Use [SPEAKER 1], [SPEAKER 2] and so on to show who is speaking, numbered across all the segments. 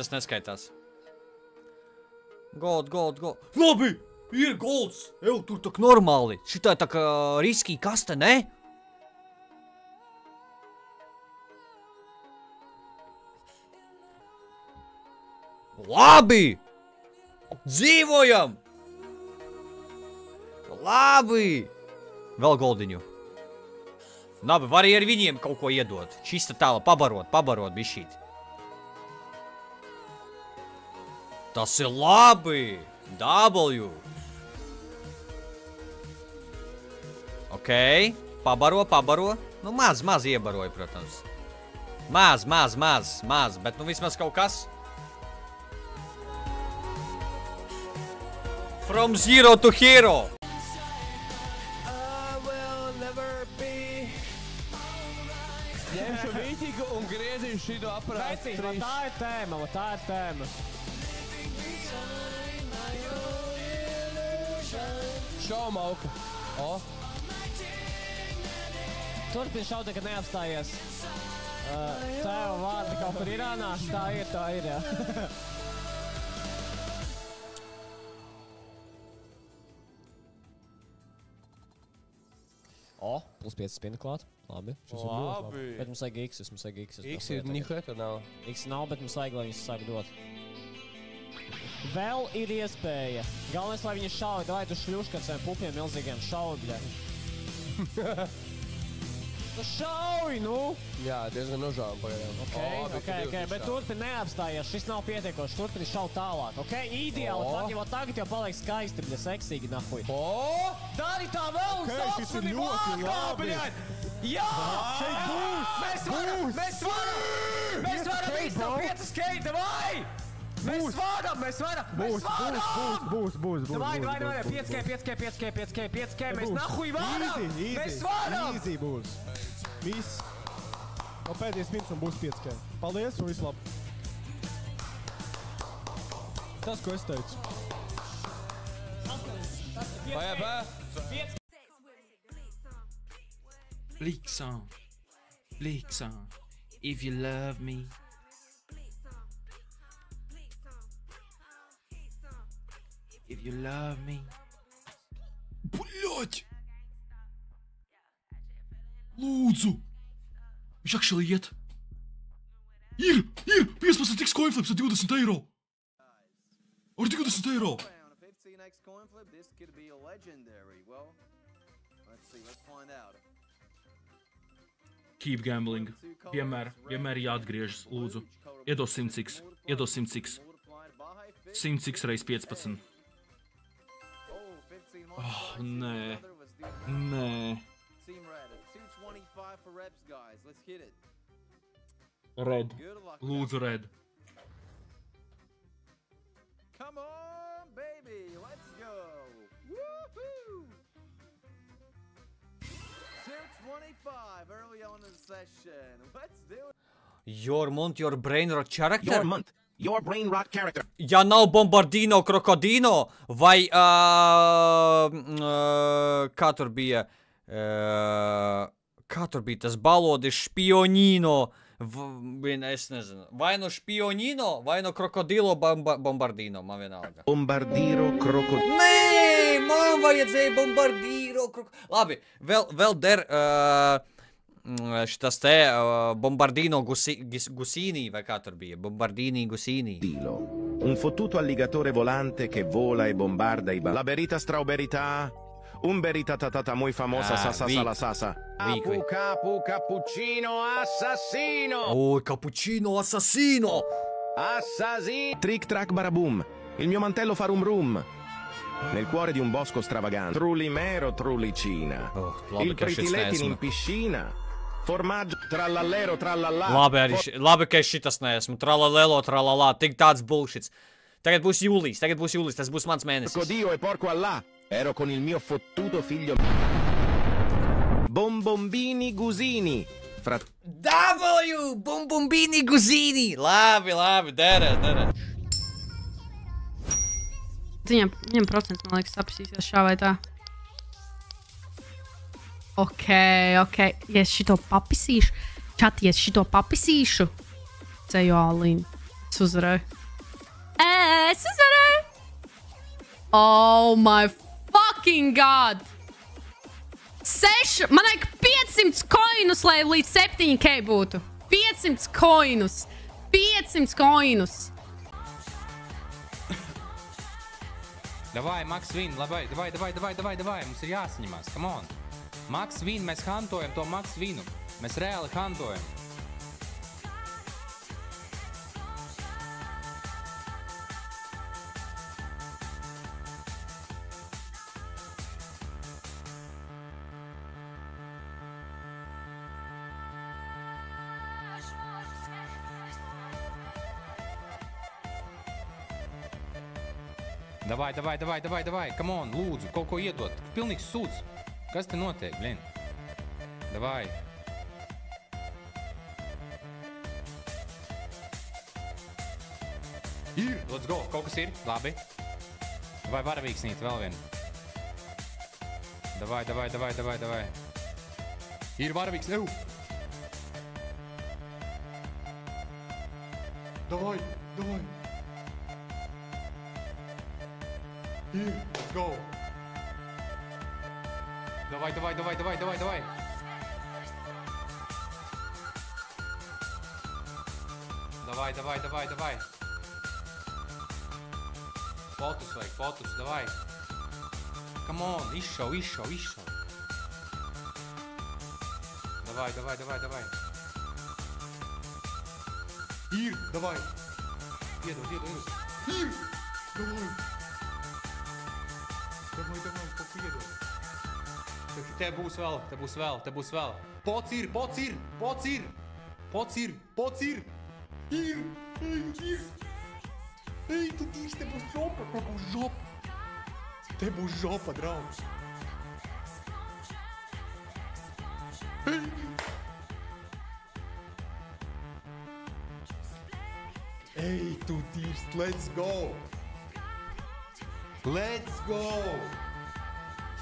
[SPEAKER 1] šitas neskaitās. Gold. Labi! Ir golds! Ew, tur tak normāli. Šitā tā kā riskī kaste, ne? Labi! Dzīvojam! Labi! Vēl goldiņu. Labi, var arī ar viņiem kaut ko iedot. Čista tāla, pabarot bišķīt. Tas ir labi! W! Ok, pabaro. Nu, maz iebaroja, protams. Maz, bet nu vismaz kaut kas. From zero to hero!
[SPEAKER 2] Ņemšu vītīgu un griezīšu šito aparātu.
[SPEAKER 3] Vecīt, tā ir tēma.
[SPEAKER 2] Šaumauka. O.
[SPEAKER 3] Turpin šaut, kad neapstājies. Tēva vārdi kaut kur Irānā. Tā ir, jā. O, plus 5 spina klāt. Labi.
[SPEAKER 2] Labi.
[SPEAKER 3] Bet mums vajag X.
[SPEAKER 2] X ir niheta nav.
[SPEAKER 3] X nav, bet mums vajag, lai viņus sāk dot. Vēl ir iespēja. Galvenais, lai viņi šauj. Davai tu šļuška ar saviem pupiem milzīgiem. Šauj, bļa. Tu šauj, nu!
[SPEAKER 2] Jā, diezgan nožāvam pagaidām.
[SPEAKER 3] Ok, bet turpin neapstājies. Šis nav pietiekoši. Turpini šaut tālāk. Ok, ideāli. Tagad jau paliek skaisti, bļa, seksīgi, nahuj. Dari tā vēl un saucami vārdā, bļa! Jā! Mēs varam! Mēs varam visu 5 skeita, vai! Mēs varam!
[SPEAKER 4] Būs.
[SPEAKER 3] Davai, 5K, mēs nahuj varam! Mēs varam!
[SPEAKER 4] Easy būs. Viss. No pēdējais minūtes un būs 5K. Paldies un visu labi. Tas, ko es teicu.
[SPEAKER 5] Bleak song, if you love me. If you love me. Блять! Lūdzu! Viņš actually iet. Ir! 15x coinflips ar 20 eiro! Ar 20 eiro! Keep gambling. Vienmēr jāatgriežas, lūdzu. Iedos 100x. 100x reiz 15. Oh, nē. Red. Lūdzu, red.
[SPEAKER 6] Come on, baby, let's go. Woohoo! 225 early on in the session. Let's do it.
[SPEAKER 1] Your month, your brain rot character?
[SPEAKER 7] Your brain rot character.
[SPEAKER 1] Ja nav Bombardino Krokodino, vai, kā tur bija tas balodis Špionino, es nezinu, vai no Špionino, vai no Krokodilo Bombardino, man vienalga.
[SPEAKER 7] Bombardiro Krokodilo.
[SPEAKER 1] Nē, man vajadzēja Bombardiro Krokodilo. Labi, vēl der šitas te Bombardino Gusini, vai kā tur bija? Bombardini Gusini.
[SPEAKER 7] Un fottuto alligatore volante che vola e bombarda la berita strauberità. Un berita tatata muy famosa sasa sala sasa. Capu cappuccino assassino.
[SPEAKER 1] Oh, cappuccino assassino.
[SPEAKER 7] Assassino. Trick track baraboom. Il mio mantello fa rum rum. Nel cuore di un bosco stravagante. Trulimero trulicina. Il pretiletin in piscina. Formaggio, trallallero, trallallā.
[SPEAKER 1] Labi, ka es šitas neesmu. Trallallelo, trallallā. Tik tāds bullshits. Tagad būs jūlijas, tas būs mans mēnesis.
[SPEAKER 7] Codio e porco allà. Ero con il mio fottuto figlio. Bombombini Gusini.
[SPEAKER 1] W! Bombombini Gusini. Labi, dara.
[SPEAKER 8] Viņam procents, man liekas, saprasīsies šā vai tā. Ok. Ja es šito papisīšu, čati, ja es šito papisīšu, ceju all in. Es uzvarēju. Es uzvarēju! Oh my fucking god! Man vajag 500 koinus, lai līdz 7K būtu. 500 koinus. 500 koinus.
[SPEAKER 9] Davai, Max win, labai, davai, mums ir jāsaņemās, come on. Max win, mēs hantojam to Max winu. Mēs reāli hantojam. Davai, come on, lūdzu, kaut ko iedot. Pilnīgs sūds. Kas te notiek, blin? Davai. Ir, let's go, kaut kas ir, labi. Vai varavīksnīt vēl vienu? Davai. Ir varavīks, nev. Davai. Here, let's go. Давай. Давай. Fotus, давай. Come on, izšau. Давай. Here, давай. Iedod. Here, давай. Davai, kaut ko iedod. Te būs vēl. Pots ir. Ir. Ej, tu tieši, te būs žopa, draugs. Ej, tu tieši, let's go.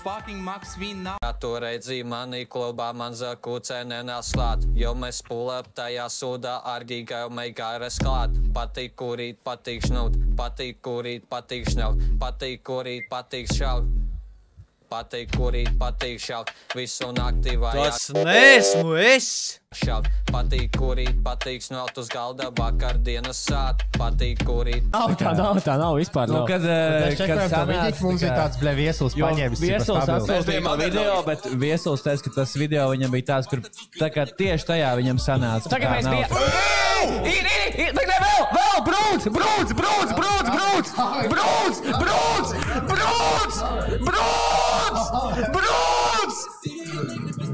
[SPEAKER 9] Fucking Max win now.
[SPEAKER 1] Ja tu redzi mani klubā, man zakūcē nenās klāt, jo mēs pulēp tajā sūdā argīgai un meigāres klāt. Patīk kurīt, patīk šnūt, patīk kurīt, patīk šņaut, patīk kurīt, patīk šaut. Patīk kurīt, patīk šaut, visu naktī vajag. Tas neesmu es! Šaut, patīk kurīt, patīk šņaut uz galda vakardienas sāt, patīk kurīt.
[SPEAKER 3] Nav vispār.
[SPEAKER 10] Nu, kad sanāca, mums ir tāds, bļa, Viesuls paņēmis.
[SPEAKER 3] Viesuls atsūtīja video, bet Viesuls teica, ka tas video viņam bija tāds, kur tā kā tieši tajā viņam sanāca. Tagad mēs bijām. Ir, vēl, brūds!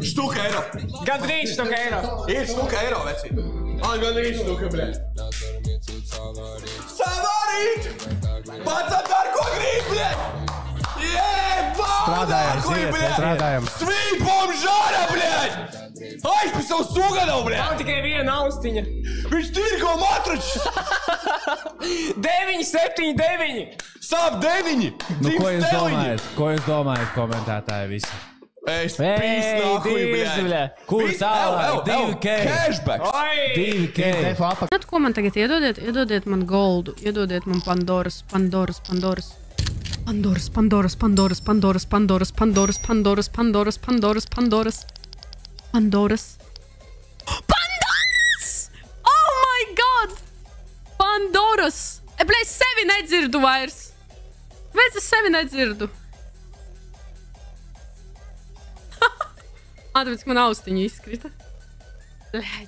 [SPEAKER 9] Štuka eiro.
[SPEAKER 3] Gandrīz štuka eiro.
[SPEAKER 9] Ir štuka eiro, veci. Gandrīz štuka, bļa. Savarīt! Pats apdar, ko grib, bļa!
[SPEAKER 10] Strādājam.
[SPEAKER 9] Sweet bomžāra, bļa! Aizpi savu sugadau, bļa!
[SPEAKER 3] Nav tikai viena austiņa.
[SPEAKER 9] Viņš tirgo matračs!
[SPEAKER 3] 9, 7, 9!
[SPEAKER 9] Sāp 9!
[SPEAKER 10] Nu, ko jūs domājat, komentētāji visi?
[SPEAKER 9] Es pīs nahuj, bļa!
[SPEAKER 10] Kur tālāk? 2K!
[SPEAKER 9] Cashback!
[SPEAKER 10] 2K!
[SPEAKER 8] Tad, ko man tagad iedodiet? Iedodiet man goldu. Iedodiet man Pandoras. Oh my god! Pandoras! Bļa, es sevi nedzirdu vairs. Kāpēc es sevi nedzirdu? Tāpēc, ka man austiņa izkrita. Bļaļ.